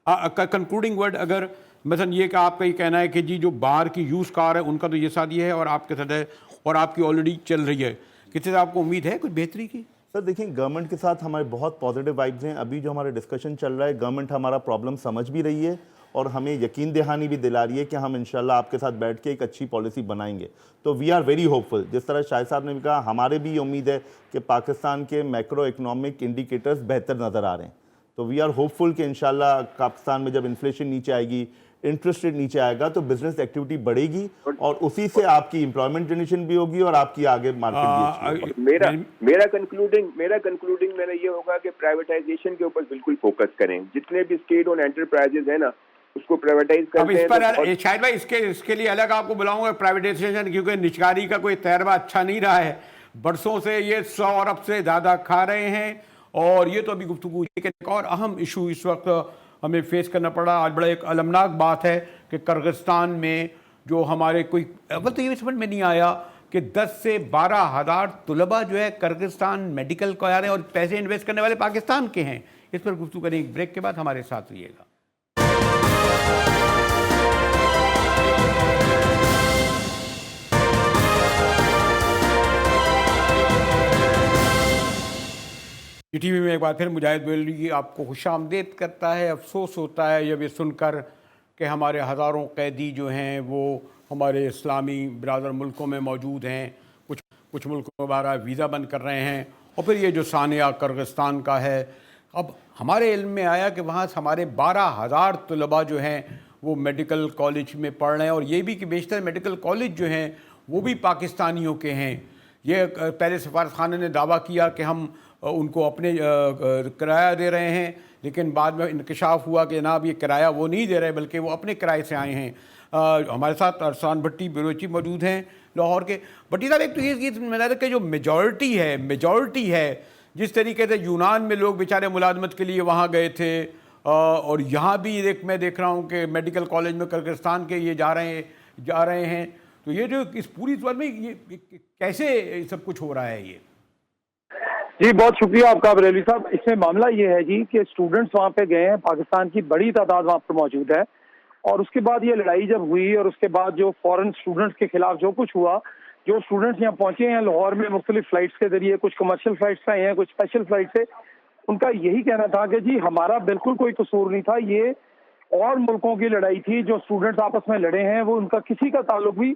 اور کنکلوڈنگ ورڈ, اگر مثلا یہ کہ آپ کا یہ کہنا ہے کہ جی جو باہر کی یوز کار ہے ان کا تو یہ ساتھ یہ ہے, اور آپ کے ساتھ ہے, اور آپ کی آلریڈی چل رہی ہے, کسی سے آپ کو امید ہے کچھ بہتری کی؟ سر دیکھیں, گورنمنٹ کے ساتھ ہمارے بہت پازیٹیو وائبز ہیں. ابھی جو ہمارا ڈسکشن چل رہا ہے, گورنمنٹ ہمارا پرابلم سمجھ بھی رہی ہے اور ہمیں یقین دہانی بھی دلا رہی ہے کہ ہم انشاءاللہ آپ کے ساتھ بیٹھ کے ایک اچھی پالیسی بنائیں گے. تو وی آر ویری ہوپ فل. جس طرح شاہد صاحب نے بھی کہا, ہمارے بھی امید ہے کہ پاکستان کے میکرو اکنامک انڈیکیٹرز بہتر نظر آ رہے ہیں. تو وی آر ہوپ فل کہ انشاءاللہ پاکستان میں جب انفلیشن نیچے آئے گی, انٹرسٹ ریٹ نیچے آئے گا, تو بزنس ایکٹیویٹی بڑھے گی اور اسی سے آپ کی امپلائمنٹ جنریشن بھی ہوگی اور آپ کی آگے مارکیٹ بھی اچھی ہوگی. میرا کنکلوڈنگ میرا یہ ہوگا کہ پرائیویٹائزیشن کے اوپر بالکل فوکس کریں. جتنے بھی اسٹیٹ اون انٹرپرائزز ہیں نا اس کو پرائیویٹائز کرتے ہیں. اب اس پر شاید بھائی اس کے لیے الگ آپ کو بلاؤں گا پرائیویٹائزیشن, کیونکہ نجکاری کا کوئی تجربہ اچھا نہیں رہا ہے. برسوں سے یہ 100 ارب سے زیادہ کھا رہے ہیں, اور یہ تو ابھی گفتگو. ایک اور اہم ایشو اس وقت ہمیں فیس کرنا پڑا, آج بڑا ایک المناک بات ہے کہ کرغزستان میں جو ہمارے کوئی, اول تو یہ سمجھ میں نہیں آیا کہ 10 سے 12 ہزار طلباء جو ہے کرغزستان میڈیکل کو آ رہے ہیں, اور پیسے انویسٹ کرنے والے پاکستان کے ہیں. اس پر گفتگو کریں ایک بریک کے بعد, ہمارے ساتھ رہیے گا. ٹی وی میں ایک بار پھر مجاہد بریلوی آپ کو خوش آمدید کرتا ہے. افسوس ہوتا ہے جب یہ سن کر کہ ہمارے ہزاروں قیدی جو ہیں وہ ہمارے اسلامی برادر ملکوں میں موجود ہیں, کچھ ملکوں میں ہمارا ویزا بند کر رہے ہیں, اور پھر یہ جو سانحہ کرغزستان کا ہے. اب ہمارے علم میں آیا کہ وہاں ہمارے 12,000 طلباء جو ہیں وہ میڈیکل کالج میں پڑھ رہے ہیں, اور یہ بھی کہ بیشتر میڈیکل کالج جو ہیں وہ بھی پاکستانیوں کے ہیں. یہ پہلے سفارت خانے نے دعویٰ کیا کہ ہم ان کو اپنے کرایہ دے رہے ہیں, لیکن بعد میں انکشاف ہوا کہ جناب یہ کرایہ وہ نہیں دے رہے بلکہ وہ اپنے کرائے سے آئے ہیں. ہمارے ساتھ ارسلان بھٹی بیروچی موجود ہیں لاہور کے. بھٹی صاحب, ایک تو یہ کہ جو میجورٹی ہے جس طریقے سے یونان میں لوگ بیچارے ملازمت کے لیے وہاں گئے تھے, اور یہاں بھی میں دیکھ رہا ہوں کہ میڈیکل کالج میں کرغزستان کے یہ جا رہے ہیں. تو یہ جو اس پوری صورت میں یہ کیسے سب کچھ ہو رہا ہے؟ یہ جی بہت شکریہ آپ کا بریلوی صاحب. اس میں معاملہ یہ ہے جی کہ اسٹوڈنٹس وہاں پہ گئے ہیں, پاکستان کی بڑی تعداد وہاں پر موجود ہے, اور اس کے بعد یہ لڑائی جب ہوئی اور اس کے بعد جو فورن اسٹوڈنٹس کے خلاف جو کچھ ہوا, جو اسٹوڈنٹس یہاں پہنچے ہیں لاہور میں مختلف فلائٹس کے ذریعے, کچھ کمرشل فلائٹس سے آئے ہیں, کچھ اسپیشل فلائٹ سے, ان کا یہی کہنا تھا کہ جی ہمارا بالکل کوئی قصور نہیں تھا, یہ اور ملکوں کی لڑائی تھی, جو اسٹوڈنٹس آپس میں لڑے ہیں وہ ان کا کسی کا تعلق بھی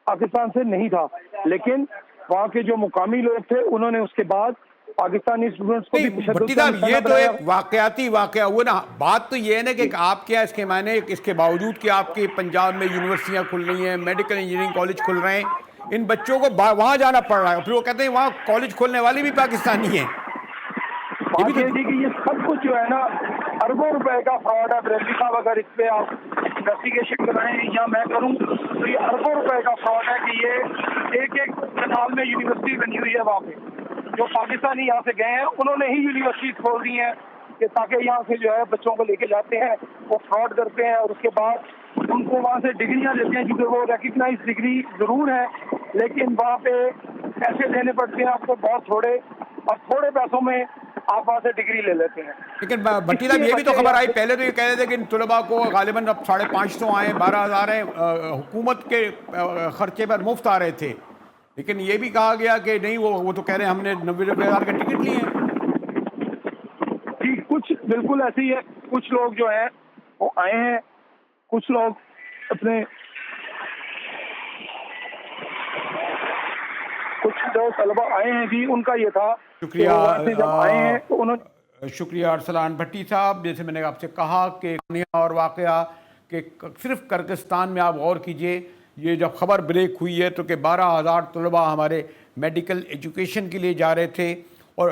پاکستان سے نہیں تھا. لیکن وہاں کے جو مقامی لوگ تھے انہوں نے اس کے بعد پاکستانی اسٹوڈنٹس کو بھی بھٹی صاحب یہ تو ایک واقعاتی واقعہ ہوا نا. بات تو یہ ہے نا کہ آپ کیا اس کے معنی, اس کے باوجود کہ آپ کے پنجاب میں یونیورسٹیاں کھل رہی ہیں, میڈیکل انجینئرنگ کالج کھل رہے ہیں, ان بچوں کو وہاں جانا پڑ رہا ہے, پھر وہ کہتے ہیں وہاں کالج کھولنے والے بھی پاکستانی ہیں. بات یہ تھی کہ یہ سب کچھ جو ہے نا اربوں روپے کا فراڈ ہے بریلوی صاحب. اگر اس پہ آپ انویسٹیگیشن کرائیں یا میں کروں تو یہ اربوں روپے کا فراڈ ہے کہ یہ ایک ایک کنال میں یونیورسٹی بنی ہوئی ہے وہاں پہ. جو پاکستانی یہاں سے گئے ہیں انہوں نے ہی یونیورسٹیز کھول دی ہیں کہ تاکہ یہاں سے جو ہے بچوں کو لے کے جاتے ہیں, وہ فراڈ کرتے ہیں اور اس کے بعد ان کو وہاں سے ڈگریاں دیتے ہیں, کیونکہ وہ ریکگنائز ڈگری ضرور ہے لیکن وہاں پہ پیسے دینے پڑتے ہیں آپ کو بہت تھوڑے, اور تھوڑے پیسوں میں آپ وہاں سے ڈگری لے لیتے ہیں. لیکن بھٹی صاحب یہ بھی تو خبر آئی پہلے, تو یہ کہہ رہے تھے کہ ان طلباء کو غالباً اب 550 آئے, 12,000 ہیں, حکومت کے خرچے پر مفت آ رہے تھے, لیکن یہ بھی کہا گیا کہ نہیں وہ تو کہہ رہے ہیں ہم نے 90,000 کا ٹکٹ لیے ہیں. جی کچھ بالکل ایسے ہی ہے, کچھ لوگ جو ہیں وہ آئے ہیں, کچھ لوگ اپنے کچھ جو طلبا آئے ہیں جی ان کا یہ تھا شکریہ. جب آئے ہیں تو انہوں شکریہ ارسلان بھٹی صاحب. جیسے میں نے آپ سے کہا کہ اور واقعہ کہ صرف کرغزستان میں آپ غور کیجئے, یہ جب خبر بریک ہوئی ہے تو کہ 12,000 طلباء ہمارے میڈیکل ایجوکیشن کے لیے جا رہے تھے اور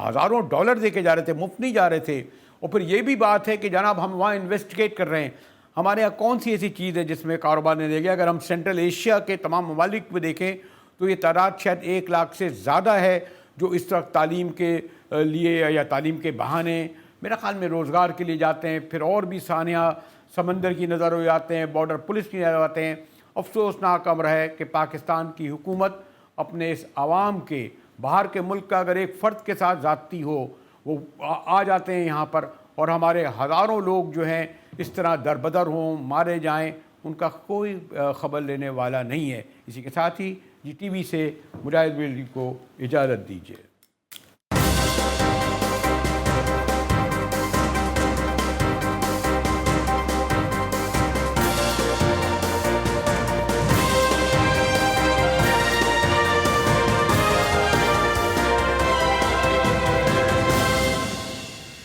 ہزاروں ڈالر دے کے جا رہے تھے, مفت نہیں جا رہے تھے. اور پھر یہ بھی بات ہے کہ جناب ہم وہاں انویسٹیگیٹ کر رہے ہیں, ہمارے یہاں کون سی ایسی چیز ہے جس میں کاروبار نہیں دے گیا. اگر ہم سینٹرل ایشیا کے تمام ممالک میں دیکھیں تو یہ تعداد شاید 1 لاکھ سے زیادہ ہے جو اس طرح تعلیم کے لیے یا تعلیم کے بہانے میرا خیال میں روزگار کے لیے جاتے ہیں, پھر اور بھی سانحہ سمندر کی نظر ہو جاتے ہیں, بارڈر پولیس کی نظر آتے ہیں. افسوسناک امر ہے کہ پاکستان کی حکومت اپنے اس عوام کے, باہر کے ملک کا اگر ایک فرد کے ساتھ زیادتی ہو وہ آ جاتے ہیں یہاں پر, اور ہمارے ہزاروں لوگ جو ہیں اس طرح دربدر ہوں, مارے جائیں, ان کا کوئی خبر لینے والا نہیں ہے. اسی کے ساتھ ہی جی ٹی وی سے مجاہد بریلوی کو اجازت دیجیے.